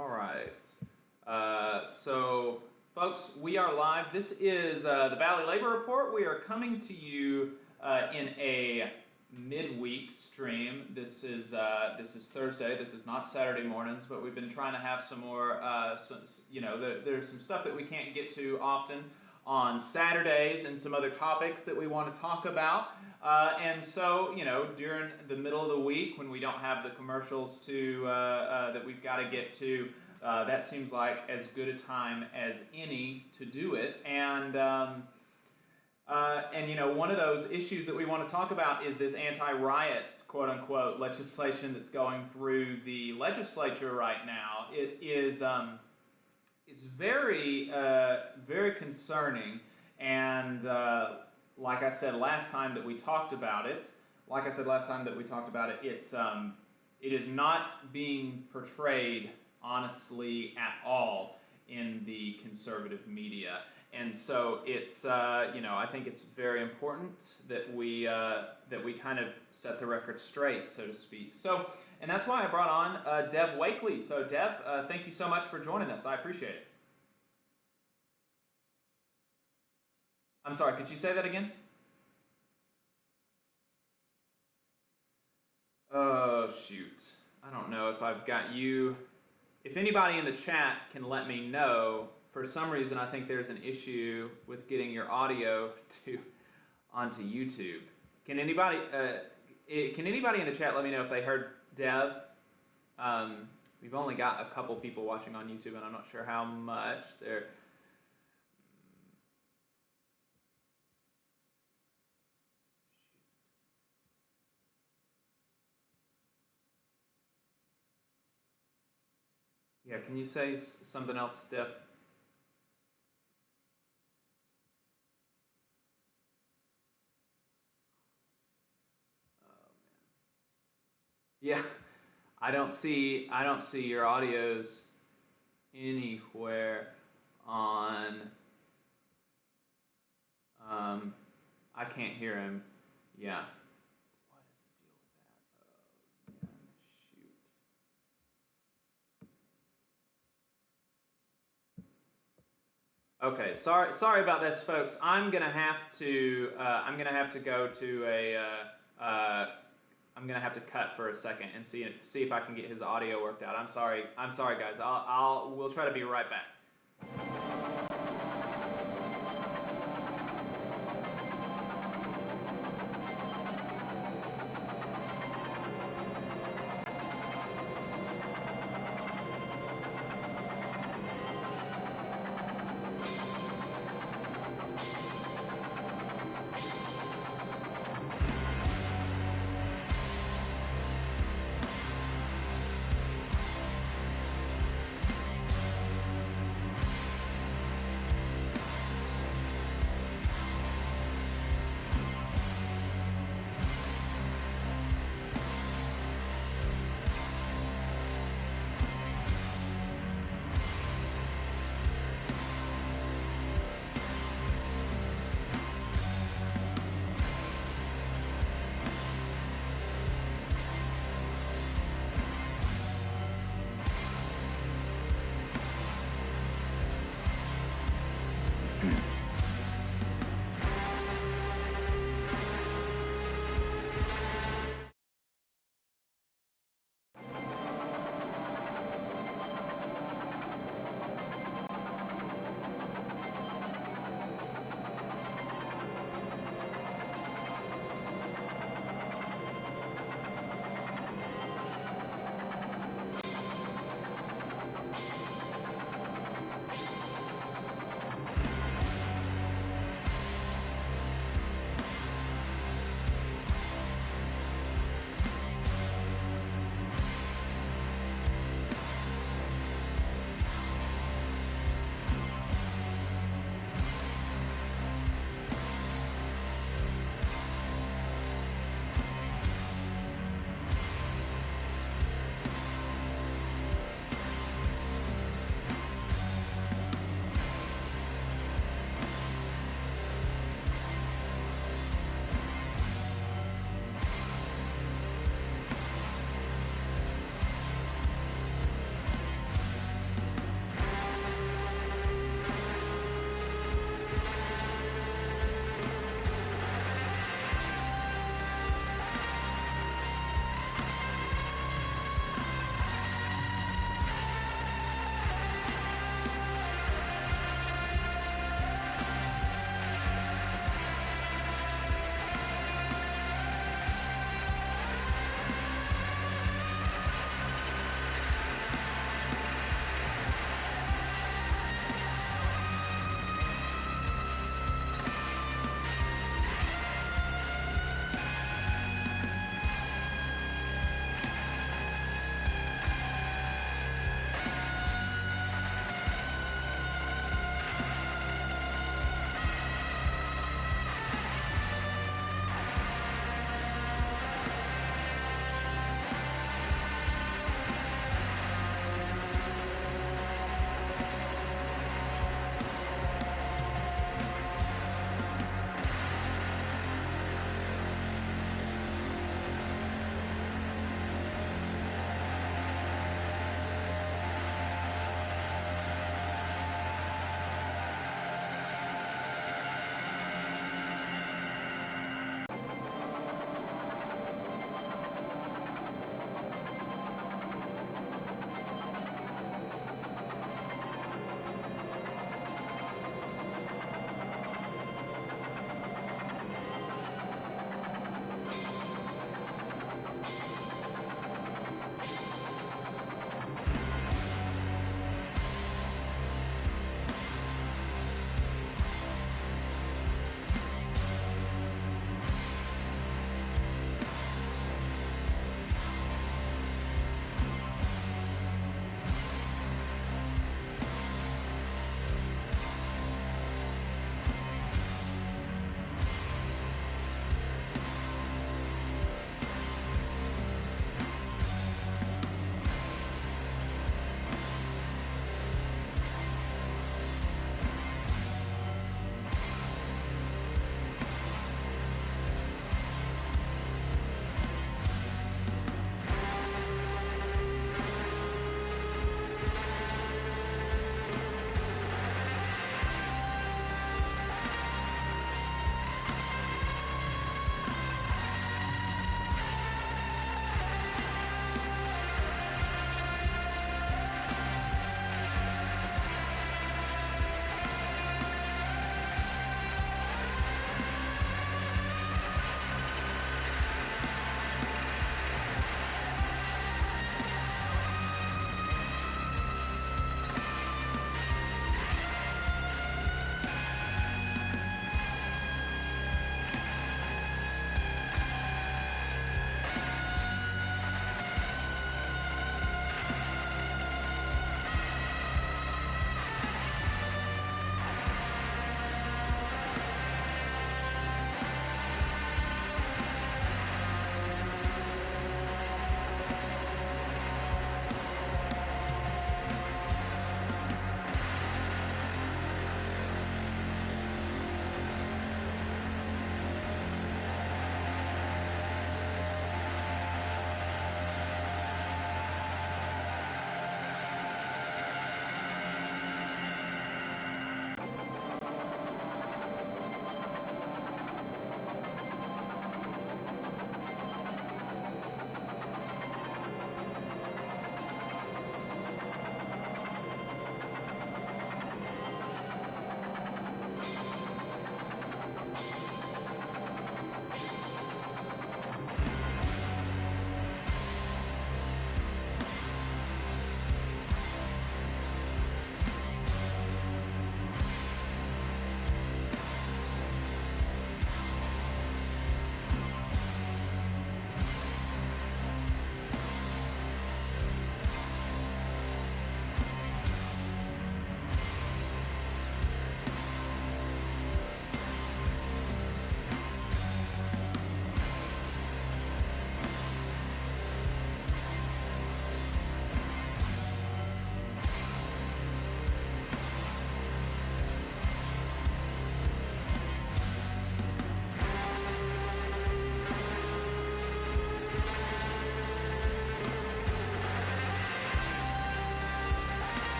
All right. So, folks, we are live. This is the Valley Labor Report. We are coming to you in a midweek stream. This is Thursday. This is not Saturday mornings, but we've been trying to have some more. There's some stuff that we can't get to often on Saturdays, and some other topics that we want to talk about. And so, during the middle of the week when we don't have the commercials to that we've got to get to, that seems like as good a time as any to do it. And one of those issues that we want to talk about is this anti-riot, quote unquote, legislation that's going through the legislature right now. It is it's very very concerning, and like I said last time that we talked about it, it is not being portrayed honestly at all in the conservative media. And so it's, I think it's very important that we kind of set the record straight, so to speak. So, and that's why I brought on Dev Wakeley. So, Dev, thank you so much for joining us. I appreciate it. I'm sorry, could you say that again? Oh, shoot. I don't know if I've got you. If anybody in the chat can let me know, for some reason I think there's an issue with getting your audio onto YouTube. Can anybody in the chat let me know if they heard Dev? We've only got a couple people watching on YouTube, and I'm not sure how much they're. Yeah, can you say something else, Dev? Yeah, I don't see your audios anywhere on. I can't hear him. Yeah. What is the deal with that? Oh man, shoot. Okay, sorry about this, folks. I'm gonna have to go to I'm gonna have to cut for a second and see if I can get his audio worked out. I'm sorry, guys. We'll try to be right back.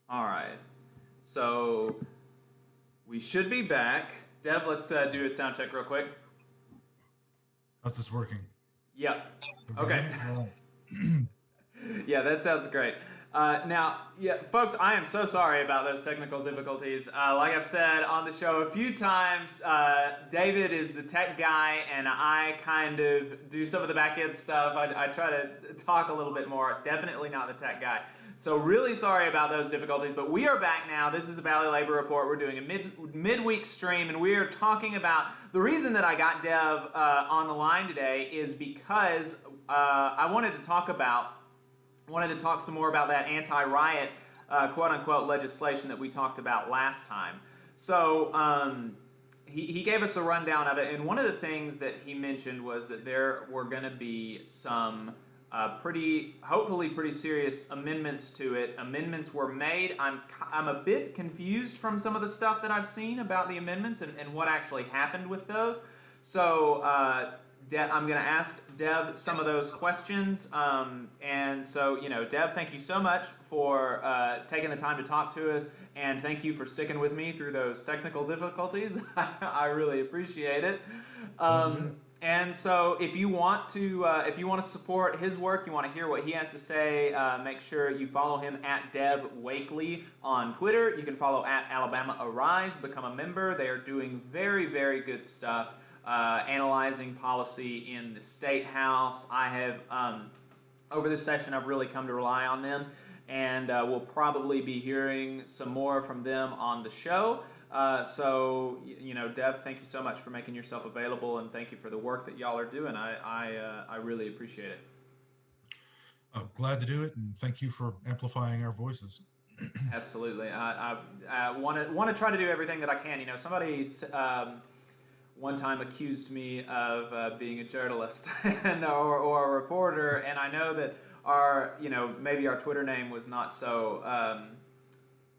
All right. So we should be back. Dev, let's do a sound check real quick. How's this working? Yep. Okay. Okay. All right. Yeah, that sounds great. Now, yeah, folks, I am so sorry about those technical difficulties. Like I've said on the show a few times, David is the tech guy, and I kind of do some of the back end stuff. I try to talk a little bit more. Definitely not the tech guy. So really sorry about those difficulties, but we are back now. This is the Valley Labor Report. We're doing a midweek stream, and we are talking about the reason that I got Dev on the line today is because I wanted to talk some more about that anti-riot, quote-unquote, legislation that we talked about last time. So he gave us a rundown of it, and one of the things that he mentioned was that there were going to be some hopefully pretty serious amendments to it. Amendments were made. I'm a bit confused from some of the stuff that I've seen about the amendments and what actually happened with those. So I'm going to ask Dev some of those questions. And so, Dev, thank you so much for taking the time to talk to us, and thank you for sticking with me through those technical difficulties. I really appreciate it. And so, if you want to support his work, you want to hear what he has to say, make sure you follow him at Dev Wakeley on Twitter. You can follow at Alabama Arise, become a member. They are doing very, very good stuff. Analyzing policy in the State House. I have, over this session, I've really come to rely on them, and we'll probably be hearing some more from them on the show. So, Dev, thank you so much for making yourself available, and thank you for the work that y'all are doing. I really appreciate it. Glad to do it, and thank you for amplifying our voices. Absolutely. I want to try to do everything that I can. Somebody's one time accused me of being a journalist or a reporter, and I know that maybe our Twitter name was not so,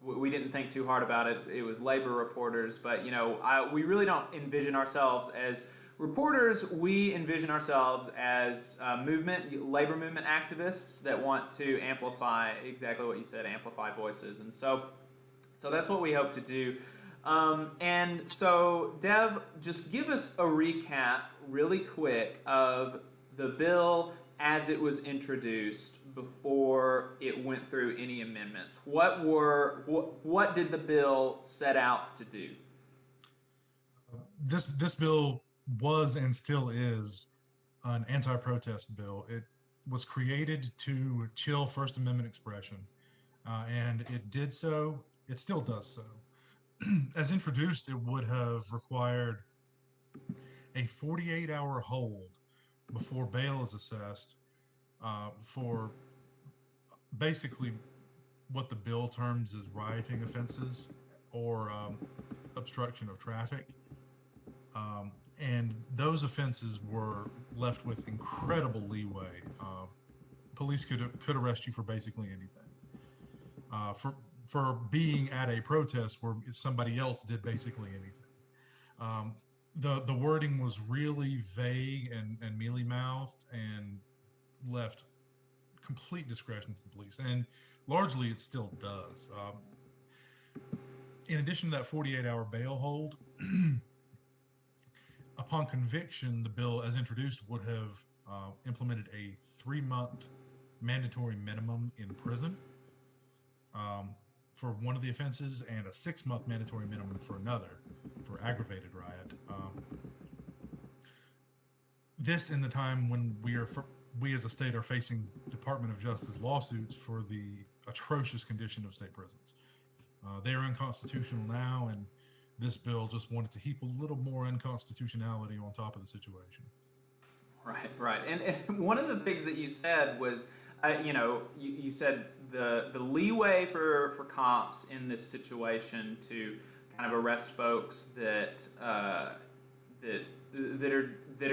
we didn't think too hard about it. It was labor reporters, but we really don't envision ourselves as reporters. We envision ourselves as labor movement activists that want to amplify exactly what you said, amplify voices, and so that's what we hope to do. And so, Dev, just give us a recap really quick of the bill as it was introduced before it went through any amendments. What did the bill set out to do? This bill was and still is an anti-protest bill. It was created to chill First Amendment expression, and it did so. It still does so. As introduced, it would have required a 48-hour hold before bail is assessed for basically what the bill terms as rioting offenses or obstruction of traffic. And those offenses were left with incredible leeway. Police could arrest you for basically anything. For being at a protest where somebody else did basically anything. The wording was really vague and mealy-mouthed and left complete discretion to the police, and largely it still does. In addition to that 48-hour bail hold, upon conviction, the bill as introduced would have implemented a 3-month mandatory minimum in prison for one of the offenses, and a 6-month mandatory minimum for another, for aggravated riot. This in the time when we as a state are facing Department of Justice lawsuits for the atrocious condition of state prisons. They are unconstitutional now, and this bill just wanted to heap a little more unconstitutionality on top of the situation. Right. And one of the things that you said was, you said the leeway for cops in this situation to kind of arrest folks that are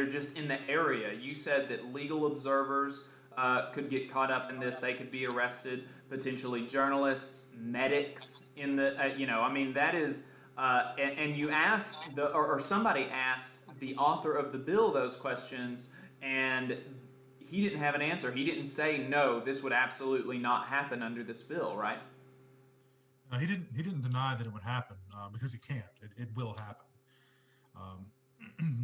just in the area. You said that legal observers could get caught up in this. They could be arrested. Potentially journalists, medics in the that is. And you asked or somebody asked the author of the bill those questions, and he didn't have an answer. He didn't say, no, this would absolutely not happen under this bill, right? He didn't deny that it would happen because it can't. It will happen.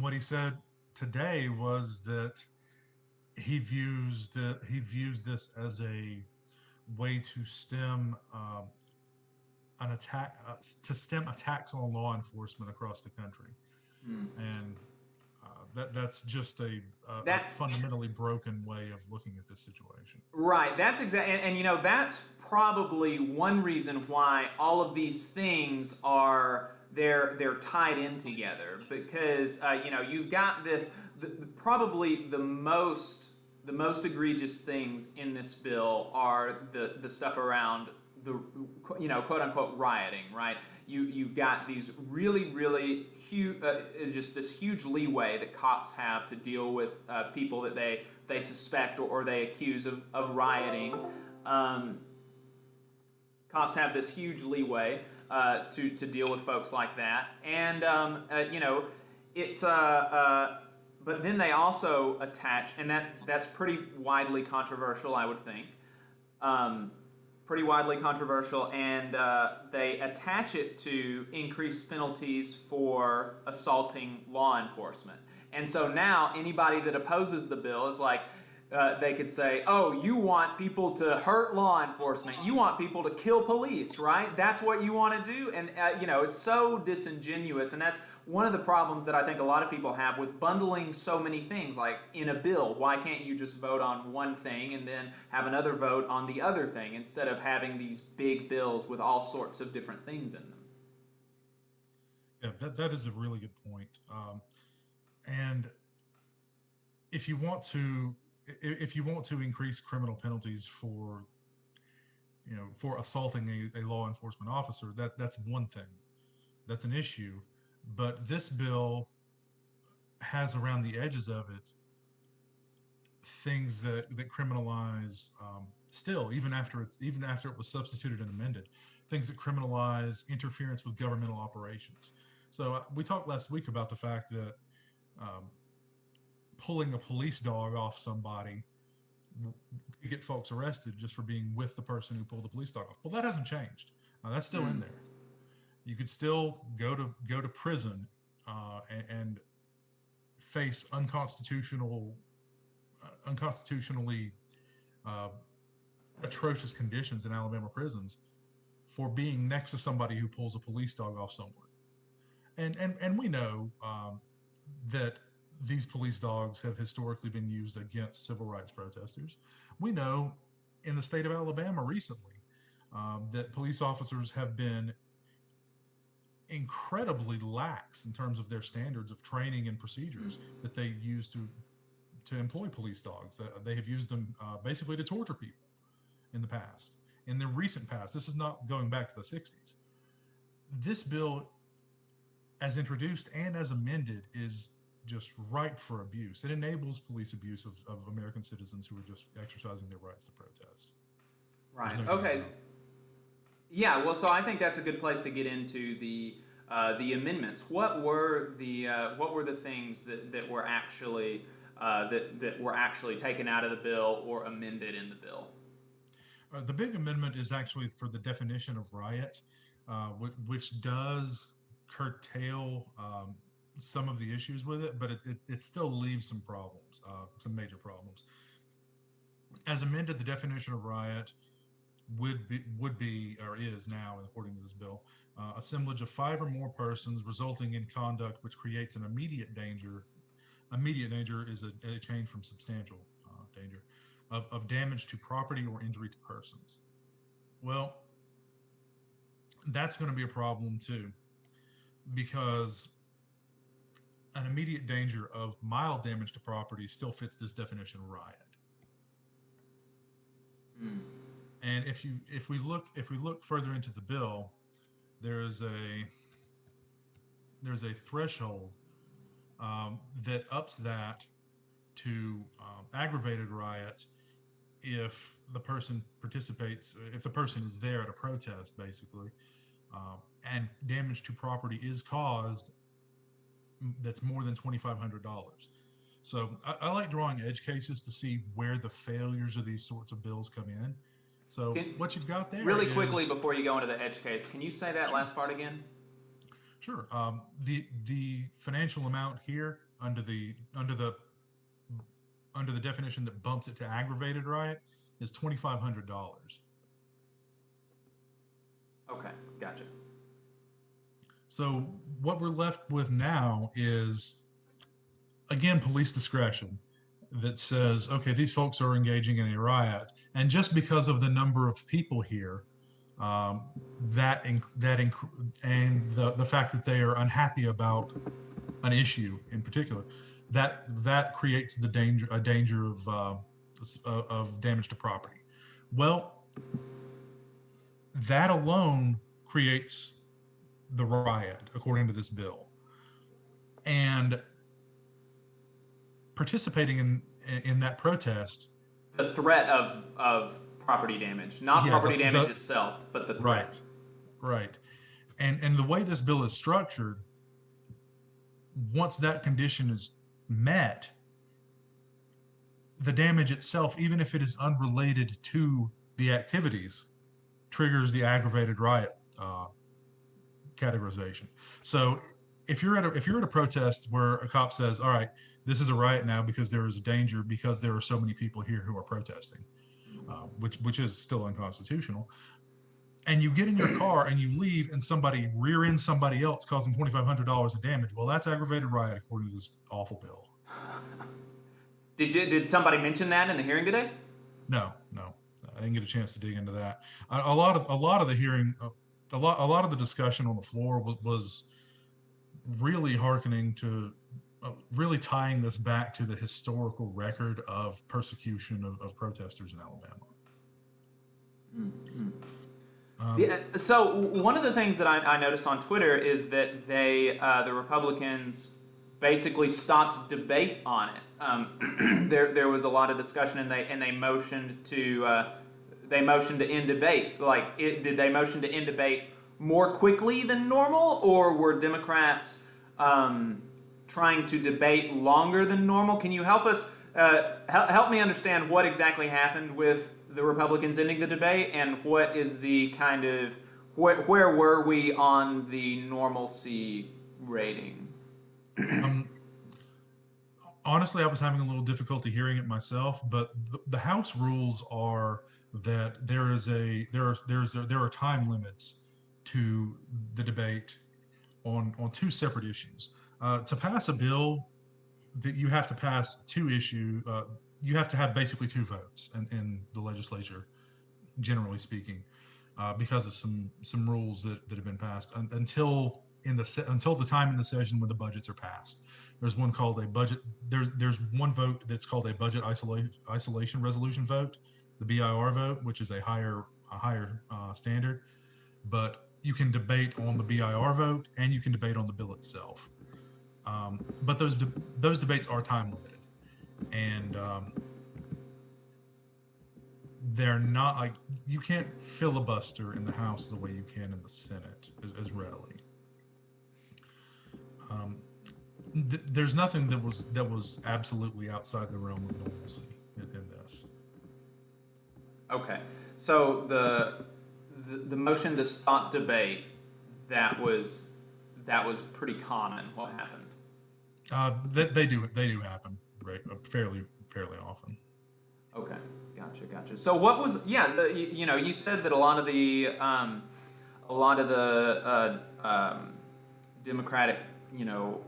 What he said today was that he views this as a way to stem an attack to stem attacks on law enforcement across the country, Hmm. and that's just a That fundamentally broken way of looking at this situation. Right. That's exactly, and you know that's probably one reason why all of these things are they're tied in together because you know you've got this probably the most egregious things in this bill are the stuff around the you know quote unquote rioting, right? You've got these really huge just this huge leeway that cops have to deal with people that they suspect or they accuse of rioting. Cops have this huge leeway to deal with folks like that, and you know it's but then they also attach, and that's pretty widely controversial, I would think. Pretty widely controversial, and they attach it to increased penalties for assaulting law enforcement. And so now anybody that opposes the bill is like, they could say, oh, you want people to hurt law enforcement. You want people to kill police, right? That's what you want to do. And, you know, it's so disingenuous. And that's one of the problems that I think a lot of people have with bundling so many things. Like in a bill, why can't you just vote on one thing and then have another vote on the other thing instead of having these big bills with all sorts of different things in them? Yeah, that is a really good point. And if you want to increase criminal penalties for for assaulting a law enforcement officer, that's one thing, that's an issue. But this bill has around the edges of it things that criminalize still, even after it was substituted and amended, things that criminalize interference with governmental operations. So we talked last week about the fact that pulling a police dog off somebody to get folks arrested just for being with the person who pulled the police dog off. Well, that hasn't changed. That's still in there. You could still go to prison and face unconstitutionally atrocious conditions in Alabama prisons for being next to somebody who pulls a police dog off someone. And we know that these police dogs have historically been used against civil rights protesters. We know in the state of Alabama recently that police officers have been incredibly lax in terms of their standards of training and procedures that they use to employ police dogs. They have used them basically to torture people in the past, in the recent past. This is not going back to the 60s. This bill, as introduced and as amended, is just ripe for abuse. It enables police abuse of American citizens who are just exercising their rights to protest. Right. No okay. Yeah. Well, so I think that's a good place to get into the amendments. What were the things that were actually that were actually taken out of the bill or amended in the bill? The big amendment is actually for the definition of riot, which does curtail some of the issues with it, but it still leaves some problems, some major problems. As amended, the definition of riot would be or is now, according to this bill, assemblage of 5 or more persons resulting in conduct which creates an immediate danger. Immediate danger is a change from substantial danger of damage to property or injury to persons. Well, that's going to be a problem too, because an immediate danger of mild damage to property still fits this definition of riot. And if we look further into the bill, there's a threshold that ups that to aggravated riot if the person is there at a protest, basically, and damage to property is caused that's more than $2,500. So I like drawing edge cases to see where the failures of these sorts of bills come in. So what you've got there really is, quickly before you go into the edge case, can you say that last part again? Sure. The financial amount here under the definition that bumps it to aggravated riot is $2,500. Okay, gotcha. So what we're left with now is, again, police discretion that says, okay, these folks are engaging in a riot, and just because of the number of people here, and the fact that they are unhappy about an issue in particular, that creates a danger of damage to property. Well, that alone creates the riot, according to this bill. And participating in that protest, the threat of property damage, not property damage itself, but the threat. Right. And the way this bill is structured, once that condition is met, the damage itself, even if it is unrelated to the activities, triggers the aggravated riot categorization. So if you're at a protest where a cop says, all right, this is a riot now because there is a danger because there are so many people here who are protesting, which is still unconstitutional, and you get in your car and you leave and somebody rear ends somebody else causing $2,500 of damage, well, that's aggravated riot according to this awful bill. Did somebody mention that in the hearing today? No, I didn't get a chance to dig into that. A lot of the hearing, a lot of the discussion on the floor was really hearkening to, really tying this back to the historical record of persecution of protesters in Alabama. So one of the things that I noticed on Twitter is that the Republicans basically stopped debate on it. There was a lot of discussion, and they motioned to end debate. Did they motion to end debate more quickly than normal, or were Democrats trying to debate longer than normal? Can you help us help me understand what exactly happened with the Republicans ending the debate, and what is the kind of where were we on the normalcy rating? Honestly, I was having a little difficulty hearing it myself, but the House rules are that there are time limits to the debate on two separate issues. To pass a bill, that you have to pass you have to have basically two votes in the legislature, generally speaking, because of some rules that have been passed until the time in the session when the budgets are passed. There's one called a budget. There's one vote that's called a budget isolation resolution vote, the BIR vote, which is a higher standard. But you can debate on the BIR vote and you can debate on the bill itself. But those debates are time limited, and they're not like, you can't filibuster in the House the way you can in the Senate as readily. There's nothing that was absolutely outside the realm of normalcy in this. Okay. So the motion to stop debate, that was pretty common. What happened? They do happen, right? Fairly often. Okay, gotcha. So what was you said that a lot of the Democratic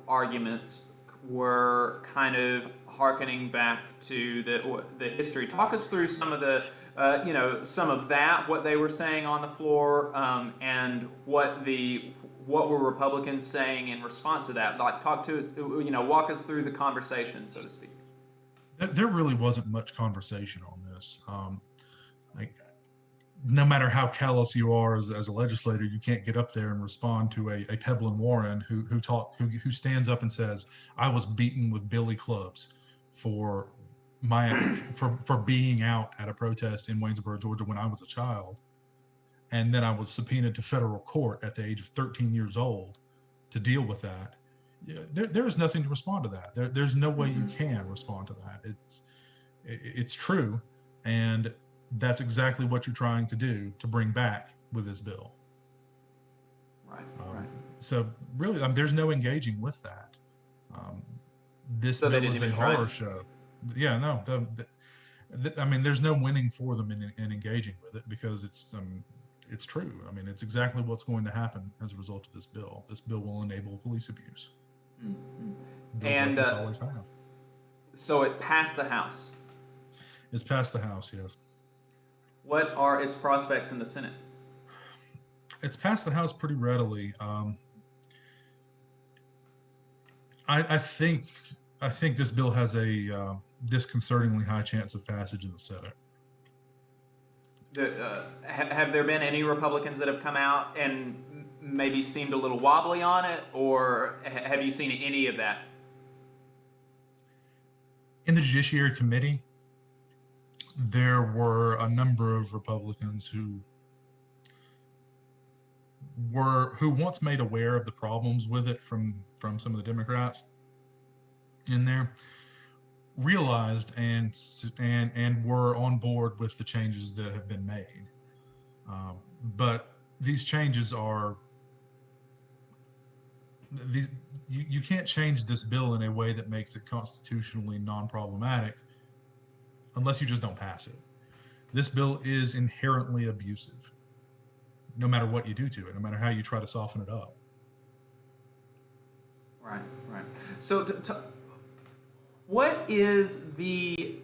arguments were kind of hearkening back to the history. Talk us through some of the some of that, what they were saying on the floor, and what were Republicans saying in response to that. Like, talk to us, walk us through the conversation, so to speak. There really wasn't much conversation on this. No matter how callous you are as a legislator, you can't get up there and respond to a Peblin Warren who stands up and says, "I was beaten with billy clubs for being out at a protest in Waynesboro, Georgia when I was a child, and then I was subpoenaed to federal court at the age of 13 years old to deal with that." There is nothing to respond to that. There's no way you can respond to that. It's true, and that's exactly what you're trying to do to bring back with this bill. Right. So really, there's no engaging with that. This So they bill didn't is a even try. horror show. Yeah, no. I mean, there's no winning for them in engaging with it, because it's true. I mean, it's exactly what's going to happen as a result of this bill. This bill will enable police abuse. Mm-hmm. Bills like this always have. So it passed the House. It's passed the House, yes. What are its prospects in the Senate? It's passed the House pretty readily. I think this bill has a disconcertingly high chance of passage in the Senate. Have there been any Republicans that have come out and maybe seemed a little wobbly on it, or have you seen any of that? In the Judiciary Committee, there were a number of Republicans who once made aware of the problems with it from some of the Democrats in there, realized and were on board with the changes that have been made. But these changes are you can't change this bill in a way that makes it constitutionally non-problematic unless you just don't pass it. This bill is inherently abusive, no matter what you do to it, no matter how you try to soften it up. Right. So what is the,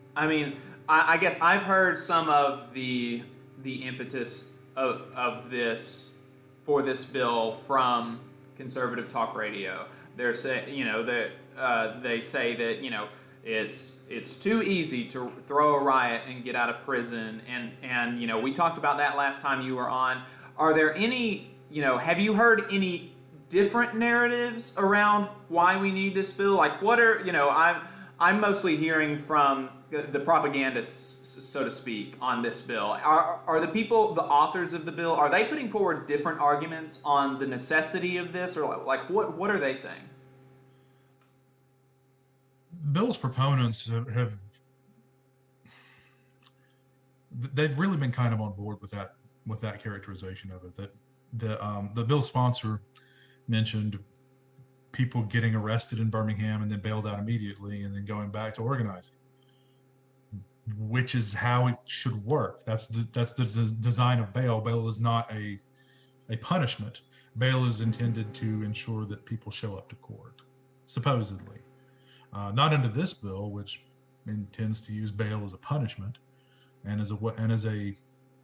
I guess I've heard some of the impetus of this, for this bill, from conservative talk radio. They're saying, they say that, it's too easy to throw a riot and get out of prison, and we talked about that last time you were on. Are there any, have you heard any different narratives around why we need this bill? Like, what are, I'm mostly hearing from the propagandists, so to speak, on this bill. Are the people, the authors of the bill, are they putting forward different arguments on the necessity of this, or like what are they saying? Bill's proponents they've really been kind of on board with that characterization of it. That the bill sponsor mentioned people getting arrested in Birmingham and then bailed out immediately and then going back to organizing, which is how it should work. That's the design of bail. Bail is not a punishment. Bail is intended to ensure that people show up to court, supposedly. Not under this bill, which intends to use bail as a punishment and as a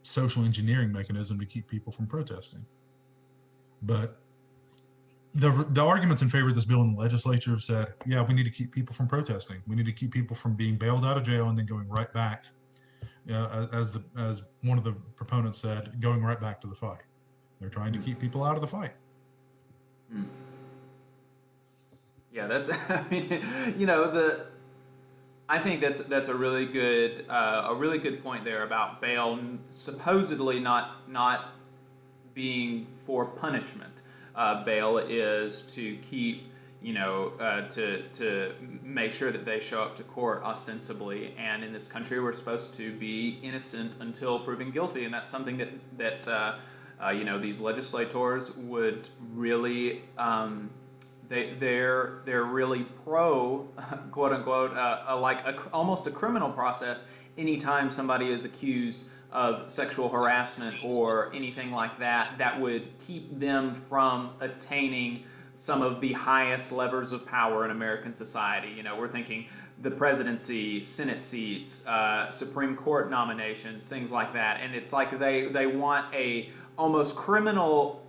social engineering mechanism to keep people from protesting. But the arguments in favor of this bill in the legislature have said, yeah, we need to keep people from protesting. We need to keep people from being bailed out of jail and then going right back, as one of the proponents said, going right back to the fight. They're trying to keep people out of the fight. Yeah, that's, I think that's a really good point there about bail supposedly not being for punishment. Bail is to keep, to make sure that they show up to court ostensibly, and in this country we're supposed to be innocent until proven guilty, and that's something that these legislators would really, they're really pro, quote unquote, almost a criminal process anytime somebody is accused of sexual harassment or anything like that, that would keep them from attaining some of the highest levers of power in American society. We're thinking the presidency, Senate seats, Supreme Court nominations, things like that. And it's like they want a almost criminal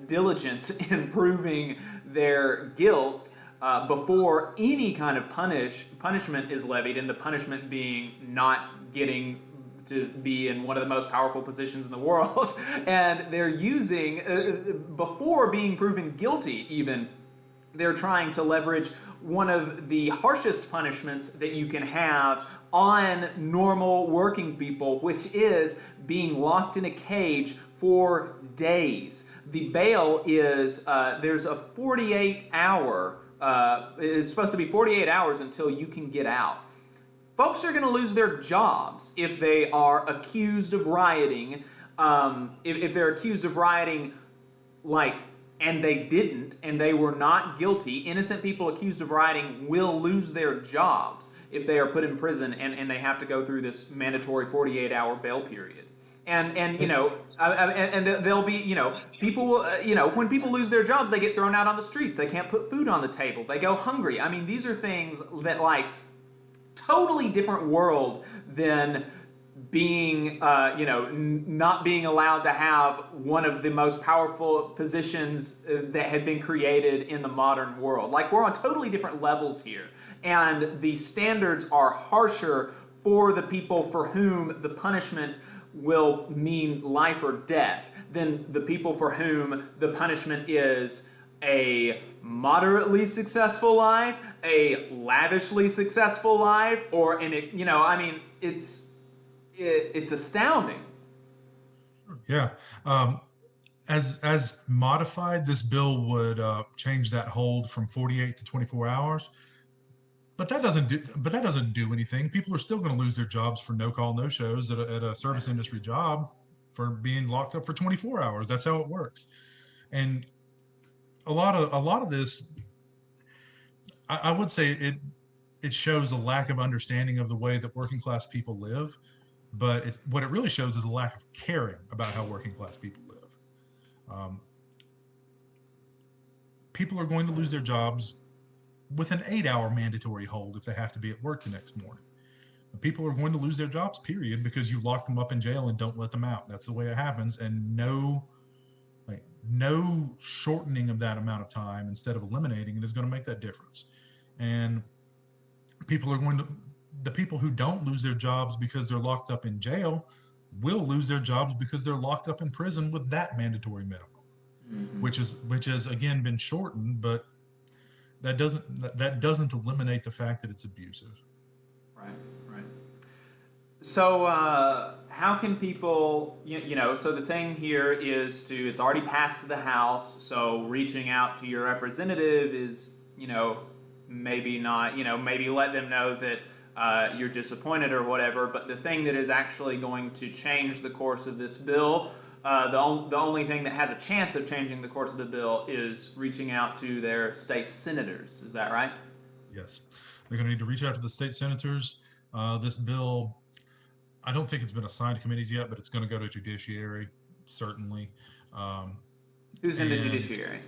diligence in proving their guilt before any kind of punishment is levied, and the punishment being not getting to be in one of the most powerful positions in the world. And they're using, before being proven guilty even, they're trying to leverage one of the harshest punishments that you can have on normal working people, which is being locked in a cage for days. The bail is, there's a 48-hour, it's supposed to be 48 hours until you can get out. folks are going to lose their jobs if they are accused of rioting. If they're accused of rioting, and they didn't, and they were not guilty, innocent people accused of rioting will lose their jobs if they are put in prison and they have to go through this mandatory 48-hour bail period. And there'll be, people will, when people lose their jobs, they get thrown out on the streets. They can't put food on the table. They go hungry. I mean, these are things that, totally different world than being, not being allowed to have one of the most powerful positions that had been created in the modern world. We're on totally different levels here. And the standards are harsher for the people for whom the punishment will mean life or death than the people for whom the punishment is a moderately successful life, a lavishly successful life, or it's astounding. Yeah. As modified, this bill would change that hold from 48 to 24 hours. But that doesn't do anything. People are still going to lose their jobs for no-call, no-shows at a service industry job for being locked up for 24 hours. That's how it works. And a lot of this, I would say it shows a lack of understanding of the way that working class people live. But what it really shows is a lack of caring about how working class people live. People are going to lose their jobs with an 8-hour mandatory hold if they have to be at work the next morning. People are going to lose their jobs, period, because you lock them up in jail and don't let them out. That's the way it happens. And no shortening of that amount of time instead of eliminating it is going to make that difference. And the people who don't lose their jobs because they're locked up in jail will lose their jobs because they're locked up in prison with that mandatory minimum, which has again been shortened, but that doesn't eliminate the fact that it's abusive. Right. So how can people, so the thing here is it's already passed the House, so reaching out to your representative is, maybe not, maybe let them know that you're disappointed or whatever, but the thing that is actually going to change the course of this bill, the only thing that has a chance of changing the course of the bill is reaching out to their state senators. Is that right? Yes. They're going to need to reach out to the state senators. This bill, I don't think it's been assigned to committees yet, but it's going to go to judiciary, certainly. Who's in the judiciary?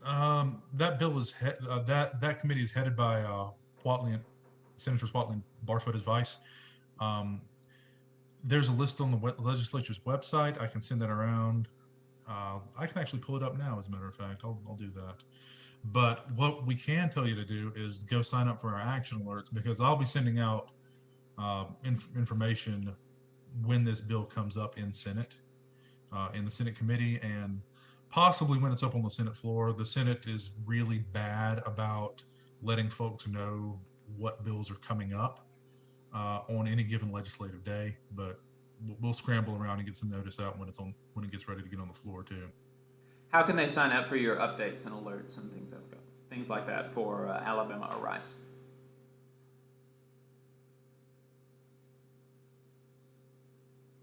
That bill is that committee is headed by Senators Watley and Barfoot as vice. There's a list on the legislature's website. I can send that around. I can actually pull it up now, as a matter of fact. I'll do that. But what we can tell you to do is go sign up for our action alerts, because I'll be sending out information when this bill comes up in Senate, in the Senate committee, and possibly when it's up on the Senate floor. The Senate is really bad about letting folks know what bills are coming up on any given legislative day, but we'll scramble around and get some notice out when it gets ready to get on the floor too. How can they sign up for your updates and alerts and things like that for Alabama Arise?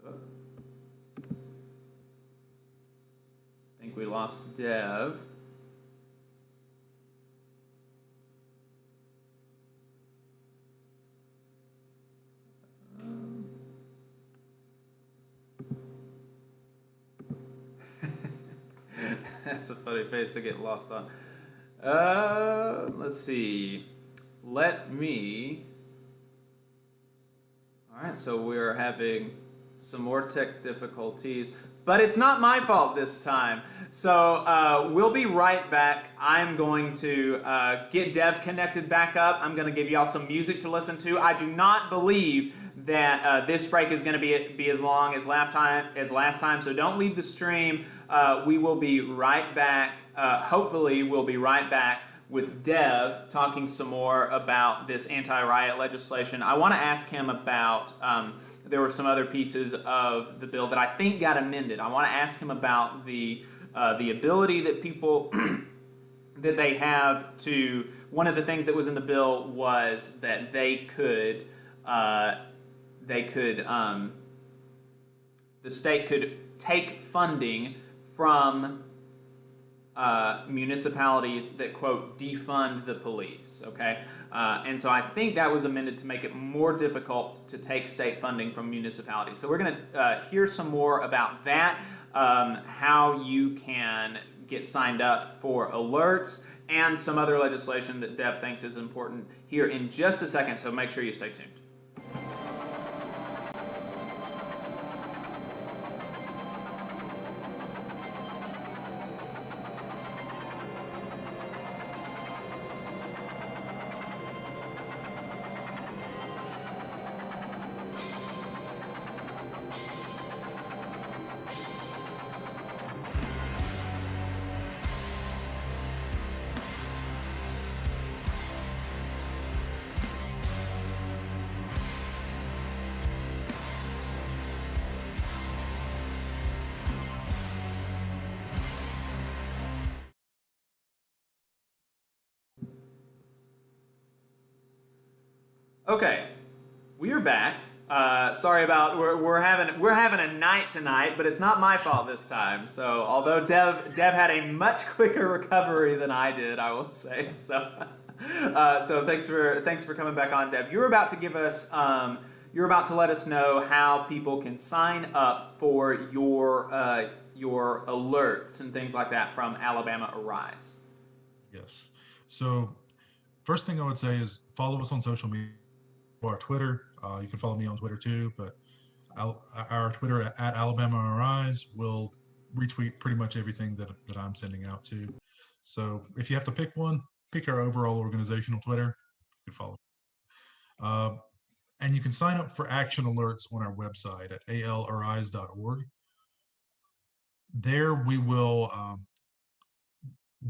I think we lost Dev. That's a funny face to get lost on. Let's see. Let me... Alright, so we're having some more tech difficulties, but it's not my fault this time. So we'll be right back. I'm going to get Dev connected back up. I'm going to give y'all some music to listen to. I do not believe that this break is going to be as long as last time, so don't leave the stream. We will be right back. Hopefully, we'll be right back with Dev talking some more about this anti-riot legislation. I want to ask him about, there were some other pieces of the bill that I think got amended. I want to ask him about the ability that people, that they have to, one of the things that was in the bill was that they could they could the state could take funding from municipalities that, quote, defund the police, okay? And so I think that was amended to make it more difficult to take state funding from municipalities. So we're going to hear some more about that, how you can get signed up for alerts, and some other legislation that Dev thinks is important here in just a second, so make sure you stay tuned. Okay, we are back. Sorry about we're having a night tonight, but it's not my fault this time. So although Dev had a much quicker recovery than I did, I will say so. So thanks for coming back on, Dev. You're about to give us you're about to let us know how people can sign up for your alerts and things like that from Alabama Arise. Yes. So first thing I would say is follow us on social media. Our Twitter, you can follow me on Twitter too, but our Twitter at Alabama Arise will retweet pretty much everything that I'm sending out to. So if you have to pick one, pick our overall organizational Twitter. You can follow. And you can sign up for action alerts on our website at alarise.org. There we will,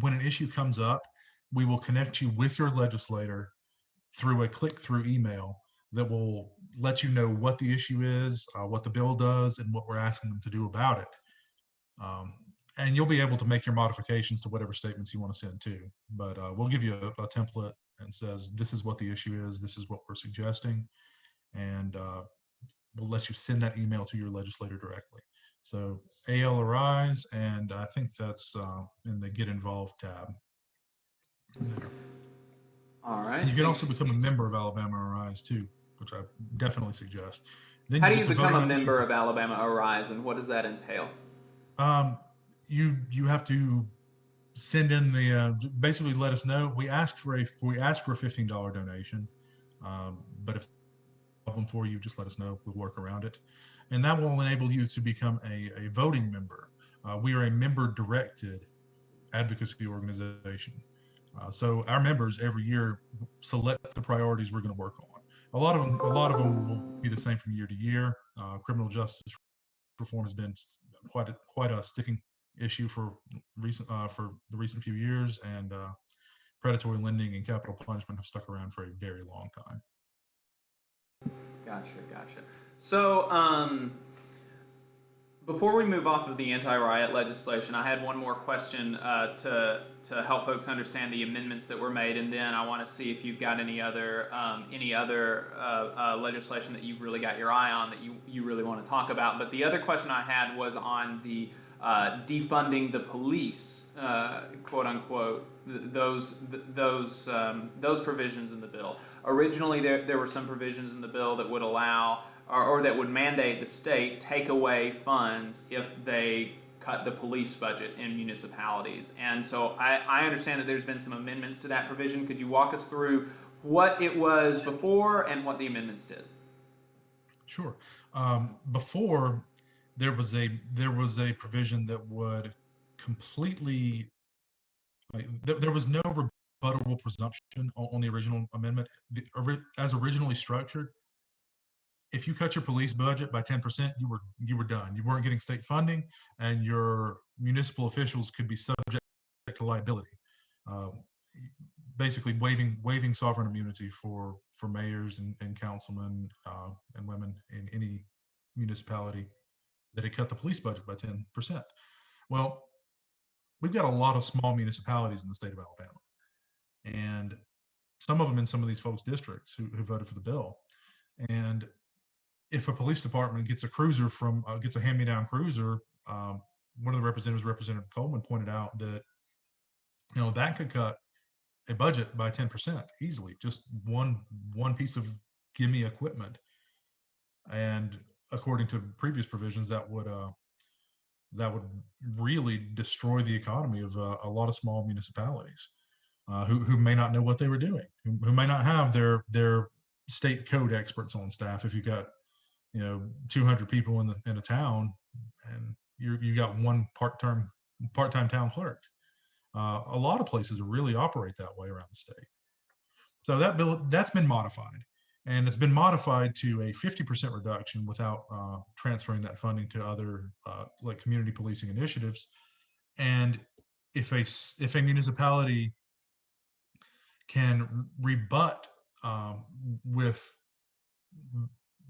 when an issue comes up, we will connect you with your legislator through a click-through email that will let you know what the issue is, what the bill does, and what we're asking them to do about it. And you'll be able to make your modifications to whatever statements you want to send to. But we'll give you a template and says, this is what the issue is, this is what we're suggesting, and we'll let you send that email to your legislator directly. So AL Arise, and I think that's in the Get Involved tab. All right. You can also become a member of Alabama Arise too, which I definitely suggest. Then how do you become a member of Alabama Arise, and what does that entail? You have to send in the basically let us know. We ask for a $15 donation, but if problem for you, just let us know. We'll work around it, and that will enable you to become a voting member. We are a member-directed advocacy organization. So our members every year select the priorities we're going to work on. A lot of them will be the same from year to year. Criminal justice reform has been quite a sticking issue for the recent few years, and predatory lending and capital punishment have stuck around for a very long time. Gotcha. So, before we move off of the anti-riot legislation, I had one more question to help folks understand the amendments that were made, and then I want to see if you've got any other legislation that you've really got your eye on that you really want to talk about. But the other question I had was on the defunding the police, quote unquote, those provisions in the bill. Originally, there were some provisions in the bill that would allow or that would mandate the state take away funds if they cut the police budget in municipalities. And so I understand that there's been some amendments to that provision. Could you walk us through what it was before and what the amendments did? Sure. Before, there was a provision that would completely, there was no rebuttable presumption on the original amendment. As originally structured, if you cut your police budget by 10%, you were done. You weren't getting state funding, and your municipal officials could be subject to liability. Basically, waiving sovereign immunity for mayors and councilmen and women in any municipality that had cut the police budget by 10%. Well, we've got a lot of small municipalities in the state of Alabama, and some of them in some of these folks' districts who voted for the bill. And if a police department gets a cruiser gets a hand-me-down cruiser, one of the representatives, Representative Coleman, pointed out that that could cut a budget by 10% easily. Just one piece of gimme equipment, and according to previous provisions, that would really destroy the economy of a lot of small municipalities who may not know what they were doing, who may not have their state code experts on staff. If you got 200 people in a town, and you got one part-time town clerk. A lot of places really operate that way around the state. So that bill, that's been modified, and it's been modified to a 50% reduction without transferring that funding to other like community policing initiatives. And if a municipality can rebut with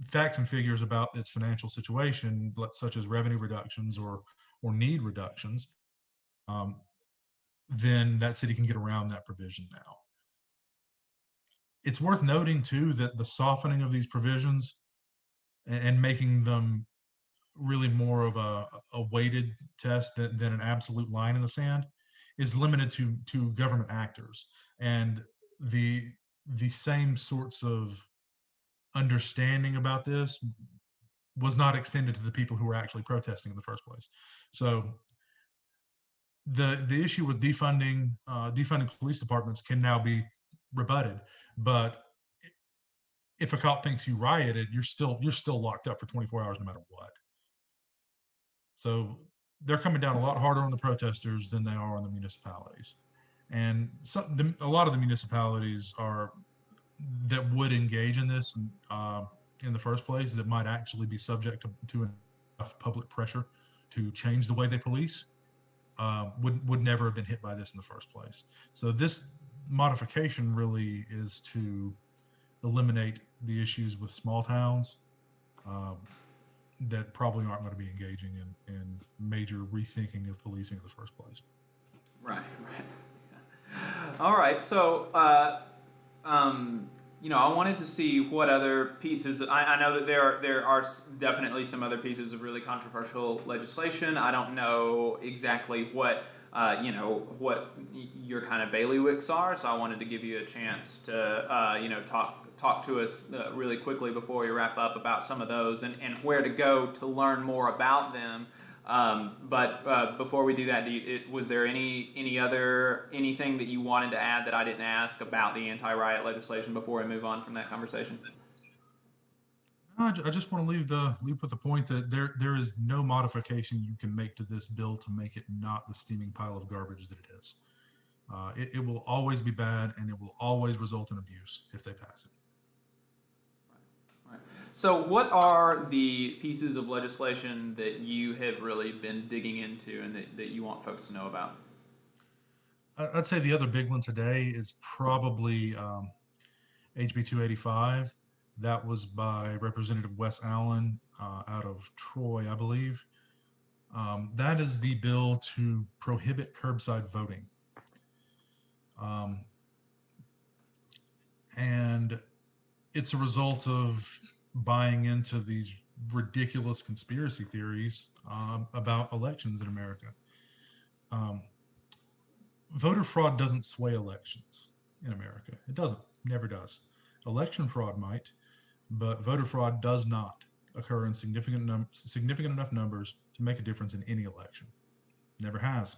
facts and figures about its financial situation, such as revenue reductions or need reductions, then that city can get around that provision now. It's worth noting too that the softening of these provisions and making them really more of a weighted test than an absolute line in the sand is limited to government actors, and the same sorts of understanding about this was not extended to the people who were actually protesting in the first place. So the issue with defunding police departments can now be rebutted, but if a cop thinks you rioted, you're still locked up for 24 hours no matter what. So they're coming down a lot harder on the protesters than they are on the municipalities. And a lot of the municipalities that would engage in this in the first place, that might actually be subject to enough public pressure to change the way they police, would never have been hit by this in the first place. So this modification really is to eliminate the issues with small towns that probably aren't going to be engaging in major rethinking of policing in the first place. Right. All right. So, I wanted to see what other pieces. I know that there are definitely some other pieces of really controversial legislation. I don't know exactly what what your kind of bailiwicks are. So I wanted to give you a chance to talk to us really quickly before we wrap up about some of those and where to go to learn more about them. But before we do that, was there anything that you wanted to add that I didn't ask about the anti-riot legislation before we move on from that conversation? I just want to leave with the point that there is no modification you can make to this bill to make it not the steaming pile of garbage that it is. It will always be bad, and it will always result in abuse if they pass it. So what are the pieces of legislation that you have really been digging into and that you want folks to know about? I'd say the other big one today is probably HB 285. That was by Representative Wes Allen out of Troy, I believe. That is the bill to prohibit curbside voting. And it's a result of buying into these ridiculous conspiracy theories about elections in America. Voter fraud doesn't sway elections in America. It doesn't, never does. Election fraud might, but voter fraud does not occur in significant enough numbers to make a difference in any election. Never has.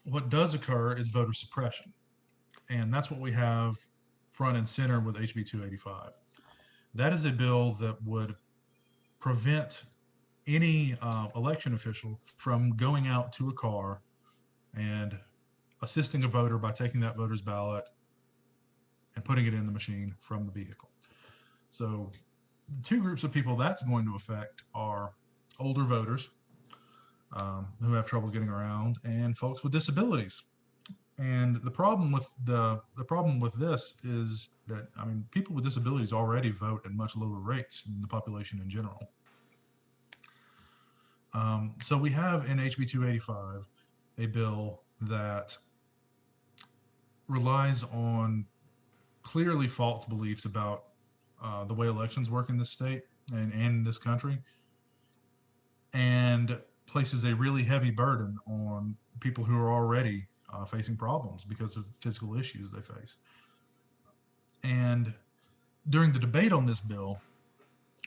What does occur is voter suppression, and that's what we have front and center with HB 285. That is a bill that would prevent any election official from going out to a car and assisting a voter by taking that voter's ballot and putting it in the machine from the vehicle. So two groups of people that's going to affect are older voters who have trouble getting around, and folks with disabilities. And the problem with this is that, I mean, people with disabilities already vote at much lower rates than the population in general. So we have in HB 285 a bill that relies on clearly false beliefs about the way elections work in this state and in this country, and places a really heavy burden on people who are already facing problems because of physical issues they face. And during the debate on this bill,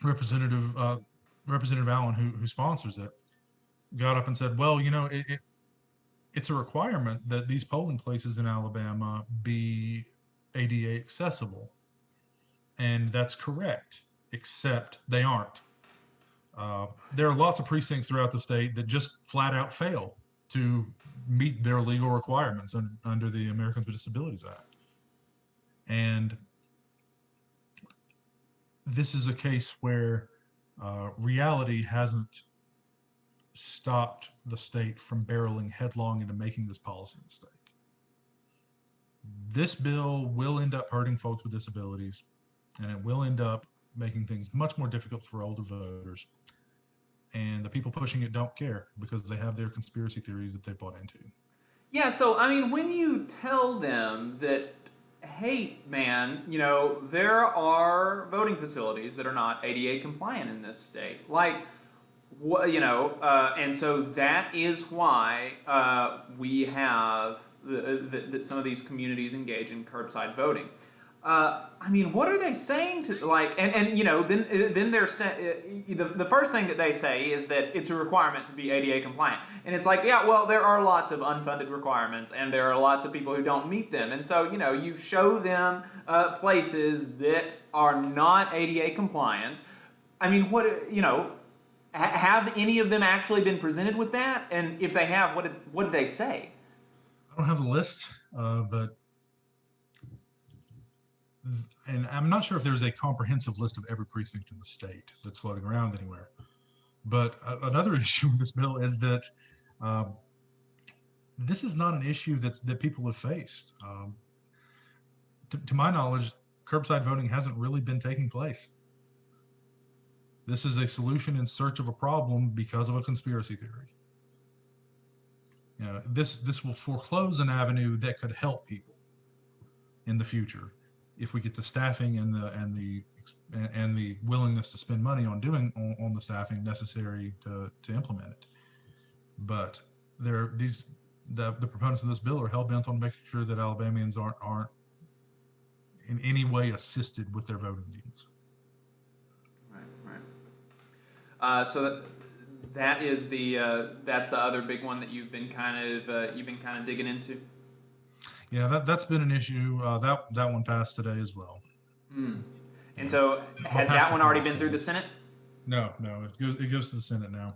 Representative Allen, who sponsors it, got up and said, "Well, you know, it's a requirement that these polling places in Alabama be ADA accessible, and that's correct, except they aren't. There are lots of precincts throughout the state that just flat out fail to meet their legal requirements under the Americans with Disabilities Act. And this is a case where reality hasn't stopped the state from barreling headlong into making this policy mistake. This bill will end up hurting folks with disabilities, and it will end up making things much more difficult for older voters. And the people pushing it don't care because they have their conspiracy theories that they bought into. Yeah, so I mean, when you tell them that, hey, man, you know, there are voting facilities that are not ADA compliant in this state, like, you know, and so that is why we have some of these communities engage in curbside voting. I mean, what are they saying to, like, and you know, then they're the first thing that they say is that it's a requirement to be ADA compliant, and it's like, yeah, well, there are lots of unfunded requirements, and there are lots of people who don't meet them, and so, you know, you show them places that are not ADA compliant. I mean, what, you know, have any of them actually been presented with that? And if they have, what did they say? I don't have a list, but and I'm not sure if there's a comprehensive list of every precinct in the state that's floating around anywhere. But another issue with this bill is that this is not an issue that people have faced. To my knowledge, curbside voting hasn't really been taking place. This is a solution in search of a problem because of a conspiracy theory. You know, this will foreclose an avenue that could help people in the future if we get the staffing and the willingness to spend money on the staffing necessary to implement it. But the proponents of this bill are hell bent on making sure that Alabamians aren't in any way assisted with their voting needs. Right. So that is that's the other big one that you've been kind of digging into. Yeah, that's been an issue. That one passed today as well. Mm. And so, had that one already been through the Senate? No, it goes to the Senate now.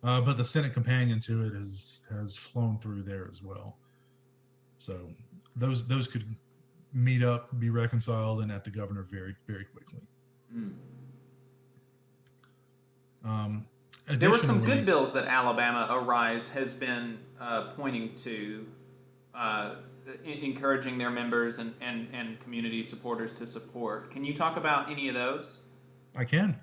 But the Senate companion to it has flown through there as well. So those could meet up, be reconciled, and at the governor very, very quickly. There were some good bills that Alabama Arise has been pointing to, encouraging their members and community supporters to support. Can you talk about any of those? I can.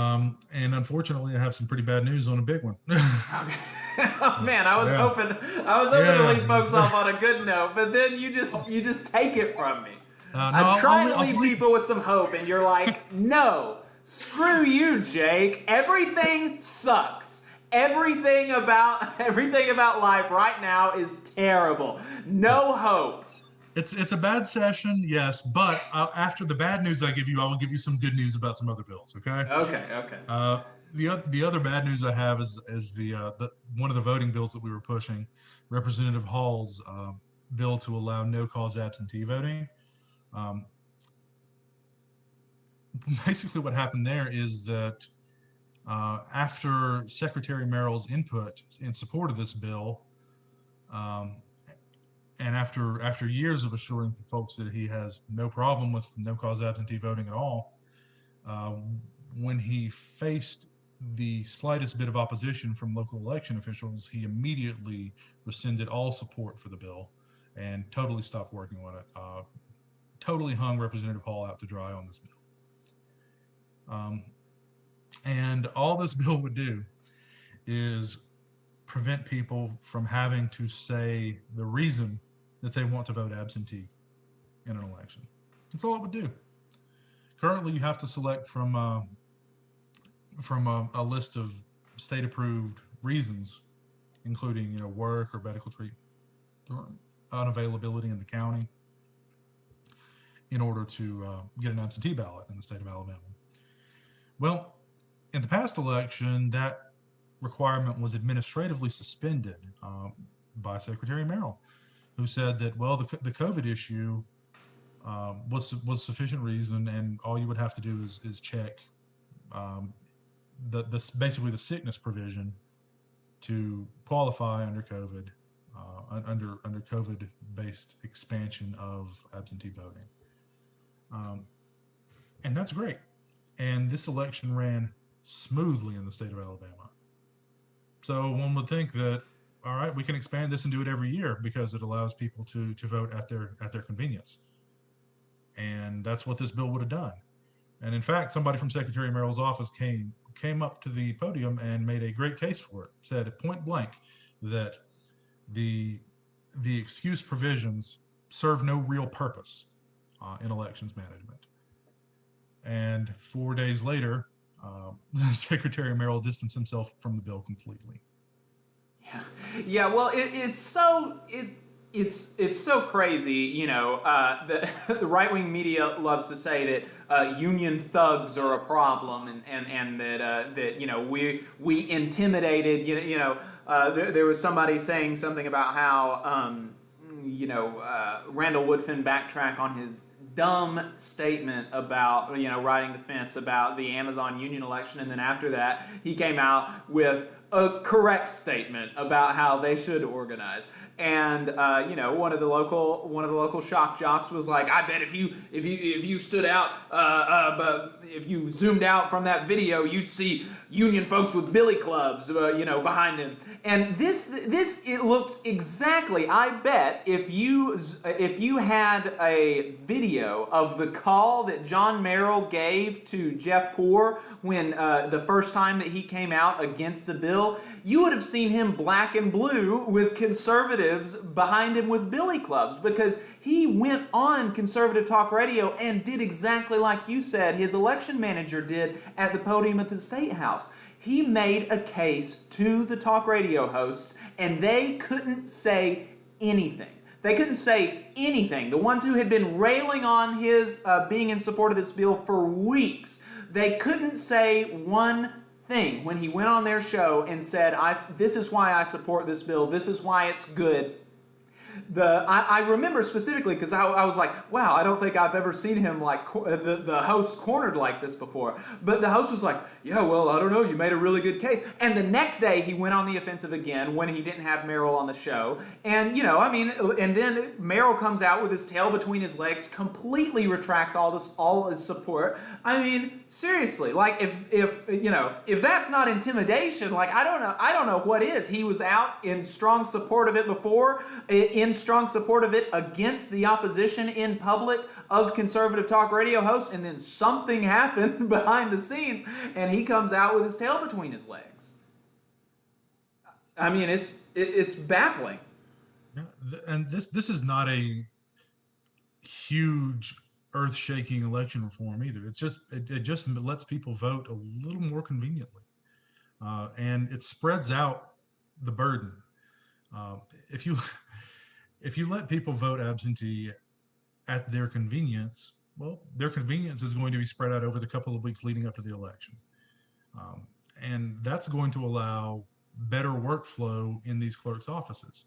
And unfortunately, I have some pretty bad news on a big one. Oh man, I was hoping to leave folks off on a good note, but then you just take it from me. I'm trying to leave people with some hope, and you're like, no, screw you, Jake. Everything sucks. Everything about life right now is terrible. No hope. It's a bad session, yes, but after the bad news I give you, I will give you some good news about some other bills. Okay. Okay. The other bad news I have is the one of the voting bills that we were pushing, Representative Hall's bill to allow no-cause absentee voting. Basically, what happened there is that after Secretary Merrill's input in support of this bill, and after years of assuring folks that he has no problem with no-cause absentee voting at all, when he faced the slightest bit of opposition from local election officials, he immediately rescinded all support for the bill and totally stopped working on it. Totally hung Representative Hall out to dry on this bill. And all this bill would do is prevent people from having to say the reason that they want to vote absentee in an election. That's all it would do. Currently, you have to select from a list of state-approved reasons, including work or medical treatment or unavailability in the county, in order to get an absentee ballot in the state of Alabama. Well, in the past election, that requirement was administratively suspended by Secretary Merrill, who said that, well, the COVID issue was sufficient reason, and all you would have to do is check basically the sickness provision to qualify under COVID, under COVID-based expansion of absentee voting, and that's great. And this election ran smoothly in the state of Alabama. So one would think that, all right, we can expand this and do it every year because it allows people to vote at their convenience. And that's what this bill would have done. And in fact, somebody from Secretary Merrill's office came up to the podium and made a great case for it. Said at point blank that the excuse provisions serve no real purpose in elections management. And 4 days later, Secretary Merrill distanced himself from the bill completely. Yeah. Well, it's so crazy. The right-wing media loves to say that union thugs are a problem, and that we intimidated. There was somebody saying something about how Randall Woodfin backtracked on his dumb statement about riding the fence about the Amazon union election, and then after that he came out with a correct statement about how they should organize. And one of the local shock jocks was like, I bet if you stood out, but if you zoomed out from that video, you'd see union folks with billy clubs, behind him. And this it looks exactly. I bet if you had a video of the call that John Merrill gave to Jeff Poore when the first time that he came out against the bill, you would have seen him black and blue with conservatives behind him with billy clubs, because he went on conservative talk radio and did exactly like you said his election manager did at the podium at the State House. He made a case to the talk radio hosts, and they couldn't say anything. They couldn't say anything. The ones who had been railing on his being in support of this bill for weeks, they couldn't say one thing when he went on their show and said, this is why I support this bill, this is why it's good. I remember specifically because I was like, wow, I don't think I've ever seen him like the host cornered like this before. But the host was like, yeah, well, I don't know, you made a really good case. And the next day he went on the offensive again when he didn't have Merrill on the show. And and then Merrill comes out with his tail between his legs, completely retracts all his support. I mean, seriously, like if that's not intimidation, like I don't know what is. He was out in strong support of it before, in strong support of it against the opposition in public of conservative talk radio hosts, and then something happened behind the scenes and he comes out with his tail between his legs. I mean, it's baffling. And this is not a huge earth-shaking election reform either. It just lets people vote a little more conveniently, and it spreads out the burden. If you let people vote absentee at their convenience, well, their convenience is going to be spread out over the couple of weeks leading up to the election, and that's going to allow better workflow in these clerks' offices.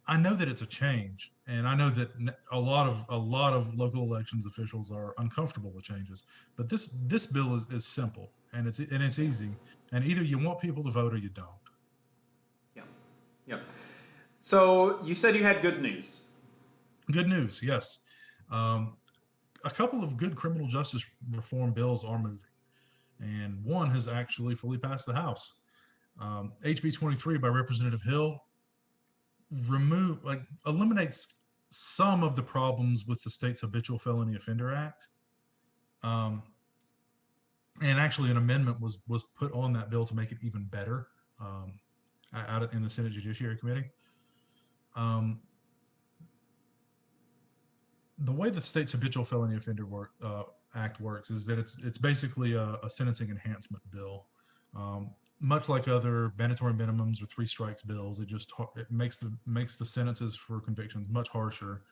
I know that it's a change, and I know that a lot of local elections officials are uncomfortable with changes. But this bill is simple, and it's easy, and either you want people to vote or you don't. Yeah. So you said you had good news. Good news, yes. A couple of good criminal justice reform bills are moving, and one has actually fully passed the House. HB 23 by Representative Hill eliminates some of the problems with the state's Habitual Felony Offender Act. And actually an amendment was put on that bill to make it even better out in the Senate Judiciary Committee. the way the state's habitual felony offender act works is that it's basically a sentencing enhancement bill. Much like other mandatory minimums or three strikes bills, it makes the sentences for convictions much harsher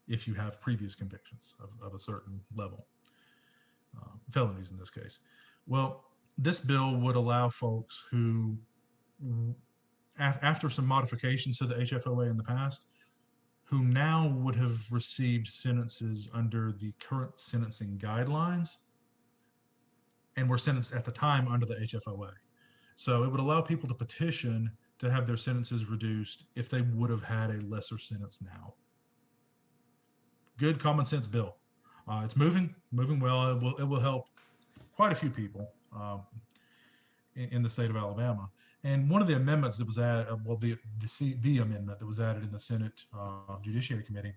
if you have previous convictions of a certain level, felonies in this case. Well, this bill would allow folks who, after some modifications to the HFOA in the past, who now would have received sentences under the current sentencing guidelines and were sentenced at the time under the HFOA. So it would allow people to petition to have their sentences reduced if they would have had a lesser sentence now. Good common sense bill. It's moving well. It will help quite a few people in the state of Alabama. And one of the amendments that was added, the amendment that was added in the Senate Judiciary Committee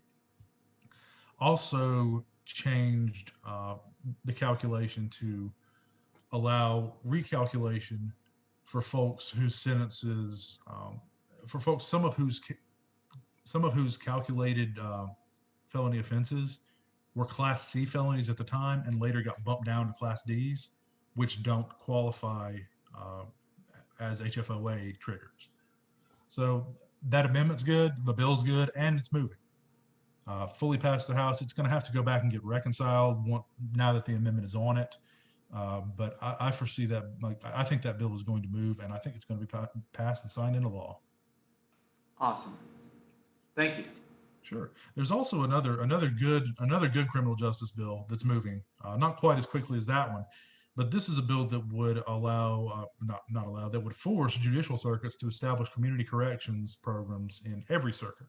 also changed the calculation to allow recalculation for folks whose sentences, some of whose calculated felony offenses were Class C felonies at the time and later got bumped down to Class Ds, which don't qualify as HFOA triggers. So that amendment's good, the bill's good, and it's moving. Fully passed the House. It's going to have to go back and get reconciled now that the amendment is on it. But I foresee that, I think that bill is going to move, and I think it's going to be passed and signed into law. Awesome. Thank you. Sure. There's also another good criminal justice bill that's moving, not quite as quickly as that one, but this is a bill that would that would force judicial circuits to establish community corrections programs in every circuit.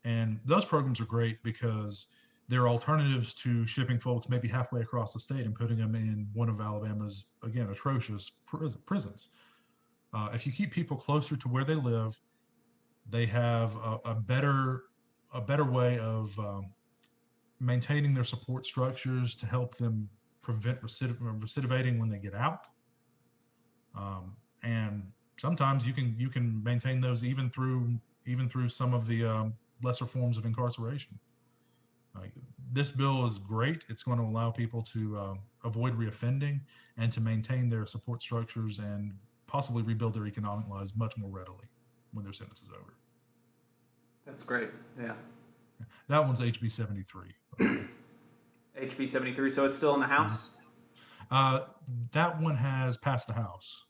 And those programs are great because they're alternatives to shipping folks maybe halfway across the state and putting them in one of Alabama's, again, atrocious prisons. If you keep people closer to where they live, they have a better way of maintaining their support structures to help them prevent recidivating when they get out. And sometimes you can maintain those even through some of the lesser forms of incarceration. This bill is great. It's going to allow people to avoid reoffending and to maintain their support structures and possibly rebuild their economic lives much more readily when their sentence is over. That's great. Yeah. That one's HB 73. HB 73. So it's still in the House? That one has passed the House.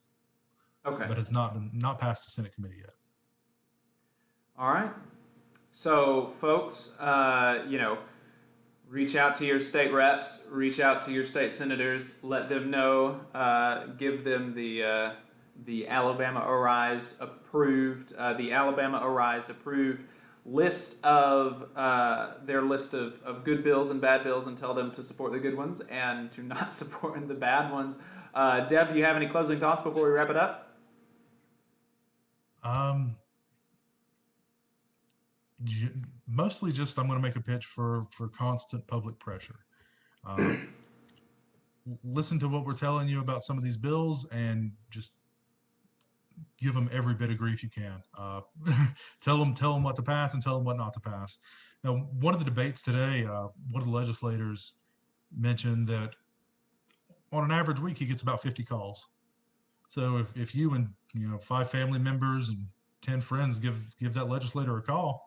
Okay. But has not passed the Senate committee yet. All right. So, folks, reach out to your state reps, reach out to your state senators, let them know, give them the Alabama Arise approved, list of their list of good bills and bad bills, and tell them to support the good ones and to not support the bad ones. Deb, do you have any closing thoughts before we wrap it up? Mostly just I'm going to make a pitch for constant public pressure. Listen to what we're telling you about some of these bills and just give them every bit of grief you can. Tell them what to pass and tell them what not to pass. Now, one of the debates today, one of the legislators mentioned that on an average week he gets about 50 calls. So if you and 5 family members and 10 friends give that legislator a call,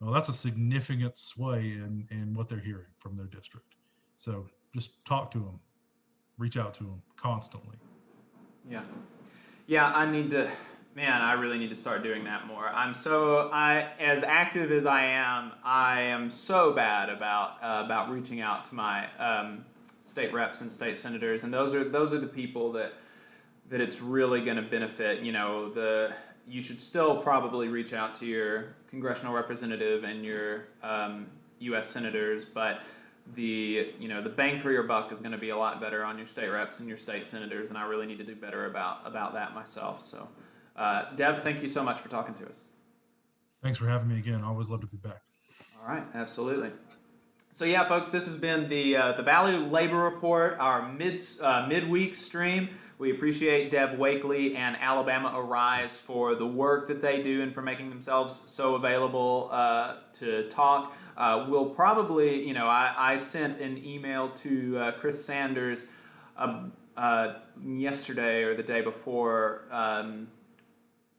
well, that's a significant sway in what they're hearing from their district. So just talk to them, reach out to them constantly. Yeah, I really need to start doing that more. As active as I am so bad about reaching out to my state reps and state senators, and those are the people that it's really going to benefit. You should still probably reach out to your congressional representative and your U.S. senators, but the bang for your buck is going to be a lot better on your state reps and your state senators, and I really need to do better about that myself. So, Deb, thank you so much for talking to us. Thanks for having me again. I always love to be back. All right, absolutely. So yeah, folks, this has been the Valley Labor Report, our midweek stream. We appreciate Deb Wakeley and Alabama Arise for the work that they do and for making themselves so available to talk. We'll probably, I sent an email to Chris Sanders yesterday or the day before,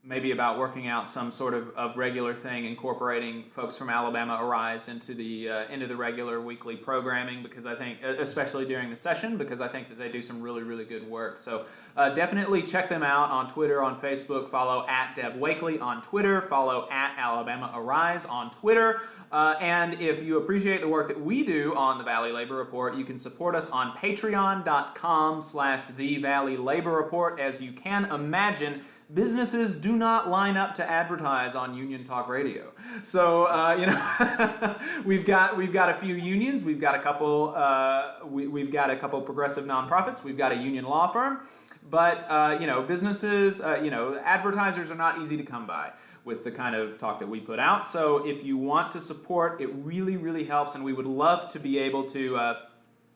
maybe about working out some sort of regular thing, incorporating folks from Alabama Arise into the regular weekly programming, because I think, especially during the session, because I think that they do some really, really good work. So definitely check them out on Twitter, on Facebook. Follow @DevWakeley on Twitter. Follow @Alabama Arise on Twitter. And if you appreciate the work that we do on the Valley Labor Report, you can support us on patreon.com/The Valley Labor Report. As you can imagine, businesses do not line up to advertise on Union Talk Radio. So, we've got a few unions, we've got a couple progressive nonprofits, we've got a union law firm, but businesses, advertisers are not easy to come by with the kind of talk that we put out. So if you want to support, it really, really helps, and we would love to be able to,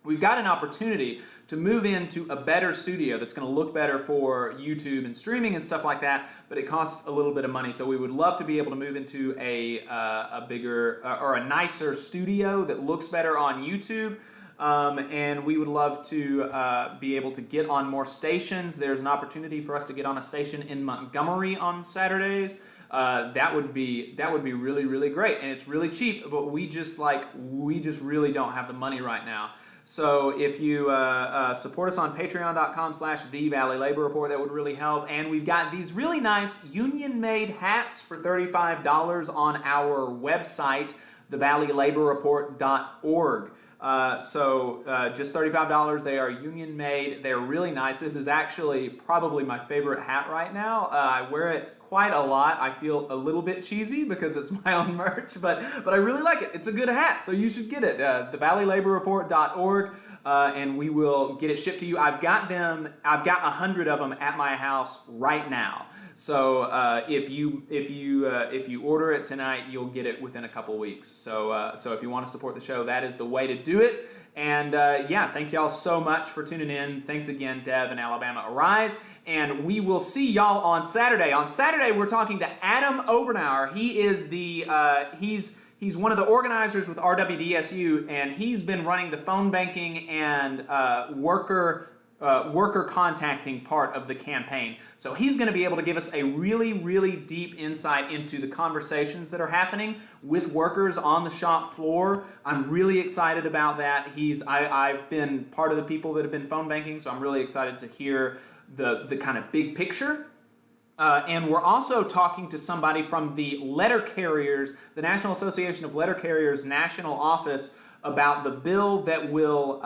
we've got an opportunity to move into a better studio that's going to look better for YouTube and streaming and stuff like that, but it costs a little bit of money. So we would love to be able to move into a bigger or a nicer studio that looks better on YouTube. And we would love to be able to get on more stations. There's an opportunity for us to get on a station in Montgomery on Saturdays. That would be really, really great, and it's really cheap. But we just really don't have the money right now. So if you support us on patreon.com/The Valley Labor Report, that would really help. And we've got these really nice union-made hats for $35 on our website, thevalleylaborreport.org. Just $35. They are union made. They're really nice. This is actually probably my favorite hat right now. I wear it quite a lot. I feel a little bit cheesy because it's my own merch, but I really like it. It's a good hat, so you should get it. Thevalleylaborreport.org, and we will get it shipped to you. I've got 100 of them at my house right now. So if you order it tonight, you'll get it within a couple weeks. So if you want to support the show, that is the way to do it. And thank y'all so much for tuning in. Thanks again, Dev and Alabama Arise. And we will see y'all on Saturday. On Saturday, we're talking to Adam Obernauer. He is he's one of the organizers with RWDSU, and he's been running the phone banking and worker contacting part of the campaign. So he's going to be able to give us a really, really deep insight into the conversations that are happening with workers on the shop floor. I'm really excited about that. I've been part of the people that have been phone banking, so I'm really excited to hear the kind of big picture. And we're also talking to somebody from the Letter Carriers, the National Association of Letter Carriers National Office, about the bill that would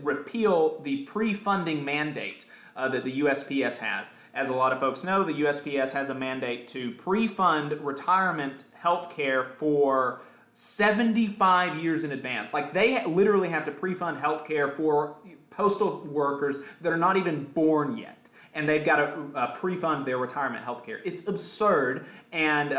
repeal the pre-funding mandate that the USPS has. As a lot of folks know, the USPS has a mandate to pre-fund retirement health care for 75 years in advance. Like, they literally have to pre-fund health care for postal workers that are not even born yet. And they've got to pre-fund their retirement health care. It's absurd, and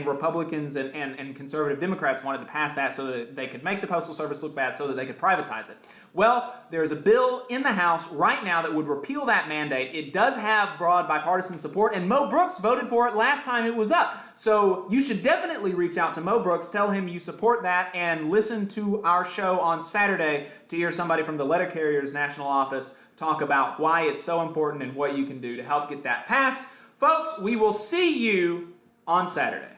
Republicans and conservative Democrats wanted to pass that so that they could make the Postal Service look bad so that they could privatize it. Well, there's a bill in the House right now that would repeal that mandate. It does have broad bipartisan support, and Mo Brooks voted for it last time it was up. So you should definitely reach out to Mo Brooks, tell him you support that, and listen to our show on Saturday to hear somebody from the Letter Carriers National Office talk about why it's so important and what you can do to help get that passed. Folks, we will see you on Saturday.